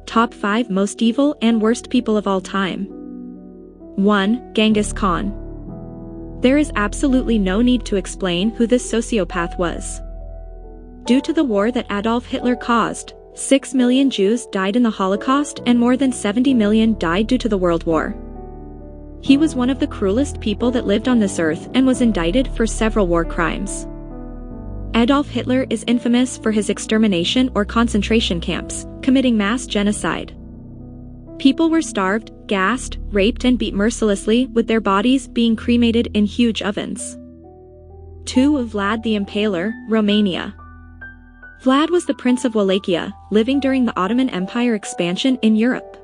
Top 5 Most Evil and Worst People of All Time. 1. Genghis Khan. There is absolutely no need to explain who this sociopath was. Due to the war that Adolf Hitler caused, 6 million Jews died in the Holocaust and more than 70 million died due to the World War. He was one of the cruelest people that lived on this earth and was indicted for several war crimes. Adolf Hitler is infamous for his extermination or concentration camps, committing mass genocide. People were starved, gassed, raped and beat mercilessly, with their bodies being cremated in huge ovens. 2. Vlad the Impaler, Romania. Vlad was the Prince of Wallachia, living during the Ottoman Empire expansion in Europe.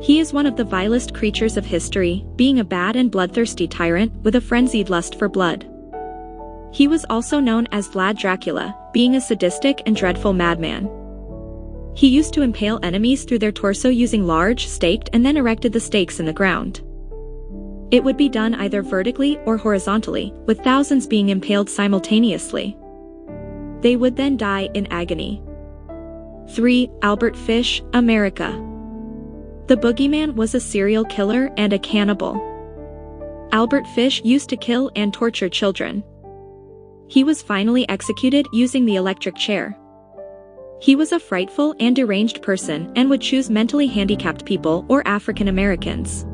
He is one of the vilest creatures of history, being a bad and bloodthirsty tyrant with a frenzied lust for blood. He was also known as Vlad Dracula, being a sadistic and dreadful madman. He used to impale enemies through their torso using large, staked and then erected the stakes in the ground. It would be done either vertically or horizontally, with thousands being impaled simultaneously. They would then die in agony. 3. Albert Fish, America. The boogeyman was a serial killer and a cannibal. Albert Fish used to kill and torture children. He was finally executed using the electric chair. He was a frightful and deranged person and would choose mentally handicapped people or African Americans.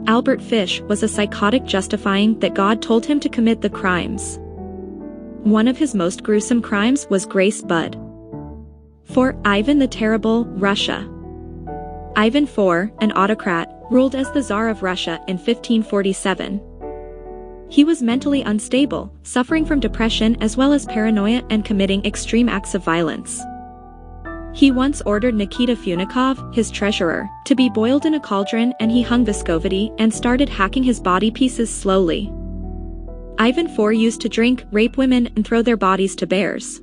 Albert Fish was a psychotic, justifying that God told him to commit the crimes. One of his most gruesome crimes was Grace Budd. 4. Ivan the Terrible, Russia. Ivan IV, an autocrat, ruled as the Tsar of Russia in 1547. He was mentally unstable, suffering from depression as well as paranoia and committing extreme acts of violence. He once ordered Nikita Funikov, his treasurer, to be boiled in a cauldron, and he hung Viscovity and started hacking his body pieces slowly. Ivan IV used to drink, rape women and throw their bodies to bears.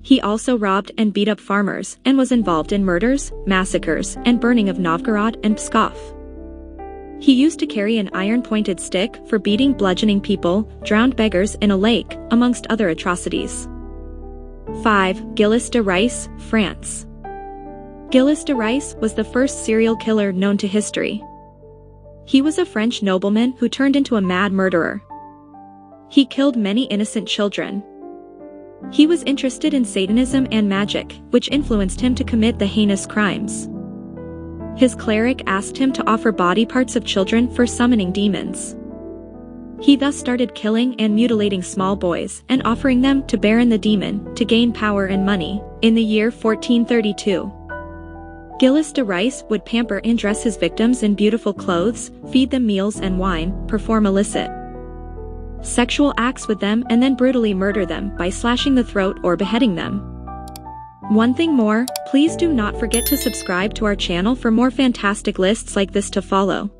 He also robbed and beat up farmers and was involved in murders, massacres, and burning of Novgorod and Pskov. He used to carry an iron-pointed stick for beating, bludgeoning people, drowned beggars in a lake, amongst other atrocities. 5. Gillis de Rais, France. Gillis de Rais was the first serial killer known to history. He was a French nobleman who turned into a mad murderer. He killed many innocent children. He was interested in Satanism and magic, which influenced him to commit the heinous crimes. His cleric asked him to offer body parts of children for summoning demons. He thus started killing and mutilating small boys and offering them to Baron the demon to gain power and money. In the year 1432, Gillis de Rais would pamper and dress his victims in beautiful clothes, feed them meals and wine, perform illicit sexual acts with them and then brutally murder them by slashing the throat or beheading them. One thing more, please do not forget to subscribe to our channel for more fantastic lists like this to follow.